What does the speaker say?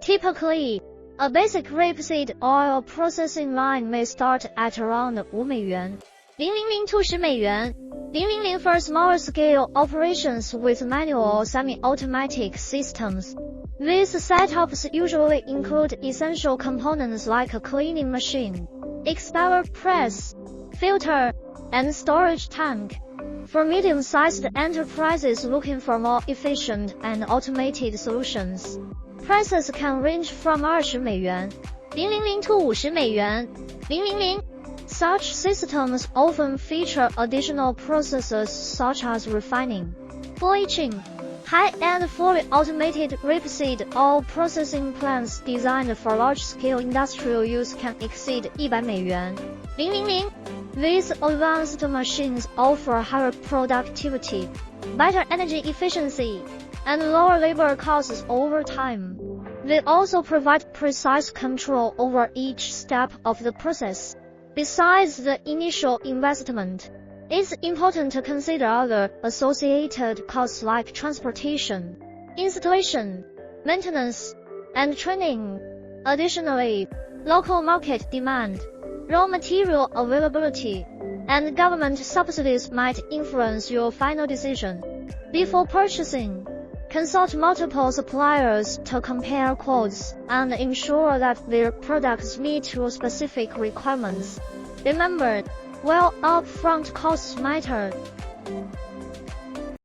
Typically, a basic rapeseed oil processing line may start at around 5美元 000 to 10美元 000 for smaller scale operations with manual or semi-automatic systems. These setups usually include essential components like a cleaning machine, expeller press, filter, and storage tank. For medium-sized enterprises looking for more efficient and automated solutions, prices can range from 20美元 000 to 50美元 000. Such systems often feature additional processes such as refining, bleaching, high-end fully automated rapeseed oil processing plants designed for large-scale industrial use can exceed 100美元 000. These advanced machines offer higher productivity, better energy efficiency, and lower labor costs over time. They also provide precise control over each step of the process. Besides the initial investment, it's important to consider other associated costs like transportation, installation, maintenance, and training. Additionally, local market demand, raw material availability, and government subsidies might influence your final decision. Before purchasing, consult multiple suppliers to compare quotes and ensure that their products meet your specific requirements. Remember, while upfront costs matter,